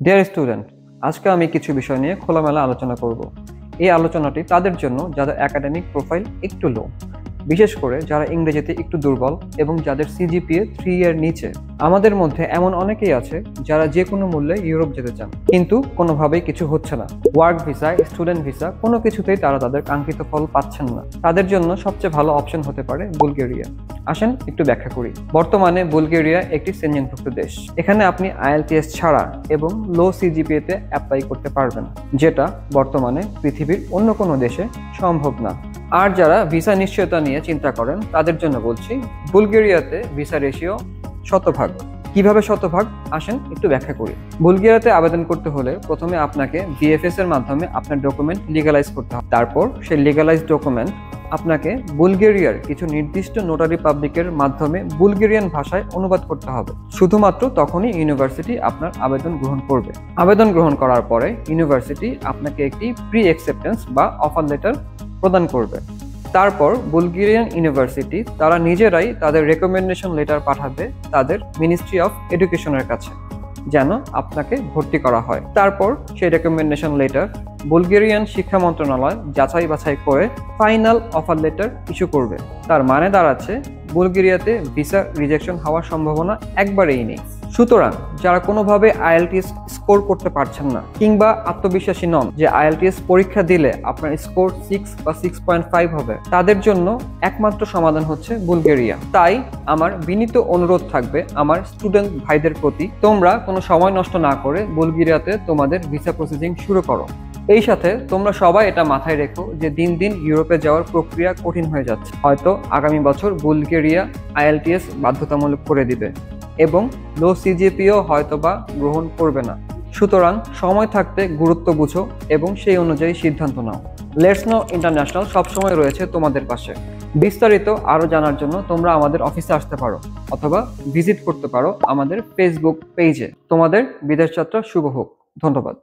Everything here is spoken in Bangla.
ডিয়ার স্টুডেন্ট, আজকে আমি কিছু বিষয় নিয়ে খোলামেলা আলোচনা করব। এই আলোচনাটি তাদের জন্য যাদের একাডেমিক প্রোফাইল একটু লো, বিশেষ করে যারা ইংরেজিতে একটু দুর্বল এবং যাদের সিজিপিএ 3 এর নিচে। আমাদের মধ্যে এমন অনেকেই আছে যারা যে কোনো মূল্যে ইউরোপ যেতে চান, কিন্তু কোনোভাবেই কিছু হচ্ছে না। ওয়ার্ক ভিসা, স্টুডেন্ট ভিসা, কোনো কিছুতেই তারা তাদের কাঙ্ক্ষিত ফল পাচ্ছেন না। তাদের জন্য সবচেয়ে ভালো অপশন হতে পারে বুলগেরিয়া। আসেন একটু ব্যাখ্যা করি। বর্তমানে বুলগেরিয়া একটি সেনজেনভুক্ত দেশ। এখানে আপনি আইএলটিএস ছাড়া এবং লো সিজিপিএ তে অ্যাপ্লাই করতে পারবেন, যেটা বর্তমানে পৃথিবীর অন্য কোনো দেশে সম্ভব না। আর যারা ভিসা নিশ্চয়তা নিয়ে চিন্তা করেন তাদের জন্য বলছি, বুলগেরিয়াতে ভিসা রেশিও শতভাগ। কিভাবে শতভাগ, আসেন একটু ব্যাখ্যা করি। বুলগেরিয়াতে আবেদন করতে হলে প্রথমে আপনাকে ভিএফএস এর মাধ্যমে আপনার ডকুমেন্ট লিগালাইজ করতে হবে। তারপর সেই লিগালাইজ ডকুমেন্ট আপনাকে বুলগেরিয়ার কিছু নির্দিষ্ট নোটারি পাবলিকের মাধ্যমে বুলগেরিয়ান ভাষায় অনুবাদ করতে হবে। শুধুমাত্র তখনই ইউনিভার্সিটি আপনার আবেদন গ্রহণ করবে। আবেদন গ্রহণ করার পরে ইউনিভার্সিটি আপনাকে একটি প্রি অ্যাকসেপ্টেন্স বা অফার লেটার প্রদান করবে। তারপর বুলগেরিয়ান ইউনিভার্সিটি তারা নিজেরাই তাদের রেকমেন্ডেশন লেটার পাঠাবে তাদের মিনিস্ট্রি অফ এডুকেশনের কাছে, যেন আপনাকে ভর্তি করা হয়। তারপর সেই রেকমেন্ডেশন লেটার বুলগেরিয়ান শিক্ষা মন্ত্রণালয় যাচাই বাছাই করে ফাইনাল অফার লেটার ইস্যু করবে। তার মানে দাঁড়াচ্ছে বুলগেরিয়াতে ভিসা রিজেকশন হওয়ার সম্ভাবনা একবারেই নেই। সুতরাং যারা কোনোভাবে আইএলটিএস স্কোর করতে পারছেন না কিংবা আত্মবিশ্বাসী নন যে আইএলটিএস পরীক্ষা দিলে আপনার স্কোর 6 বা 6.5 হবে, তাদের জন্য একমাত্র সমাধান হচ্ছে বুলগেরিয়া। তাই আমার বিনীত অনুরোধ থাকবে আমার স্টুডেন্ট ভাইদের প্রতি, তোমরা কোনো সময় নষ্ট না করে বুলগেরিয়াতে তোমাদের ভিসা প্রসেসিং শুরু করো। এই সাথে তোমরা সবাই এটা মাথায় রেখো যে দিন দিন ইউরোপে যাওয়ার প্রক্রিয়া কঠিন হয়ে যাচ্ছে। হয়তো আগামী বছর বুলগেরিয়া আইএলটিএস বাধ্যতামূলক করে দিবে এবং লো সিজিপিও হয়তোবা গ্রহণ করবে না। সুতরাং সময় থাকতে গুরুত্ব বুঝো এবং সেই অনুযায়ী সিদ্ধান্ত নাও। লেটস নো ইন্টারন্যাশনাল সবসময় রয়েছে তোমাদের পাশে। বিস্তারিত আরো জানার জন্য তোমরা আমাদের অফিসে আসতে পারো অথবা ভিজিট করতে পারো আমাদের ফেসবুক পেজে। তোমাদের বিদেশ যাত্রা শুভ হোক। ধন্যবাদ।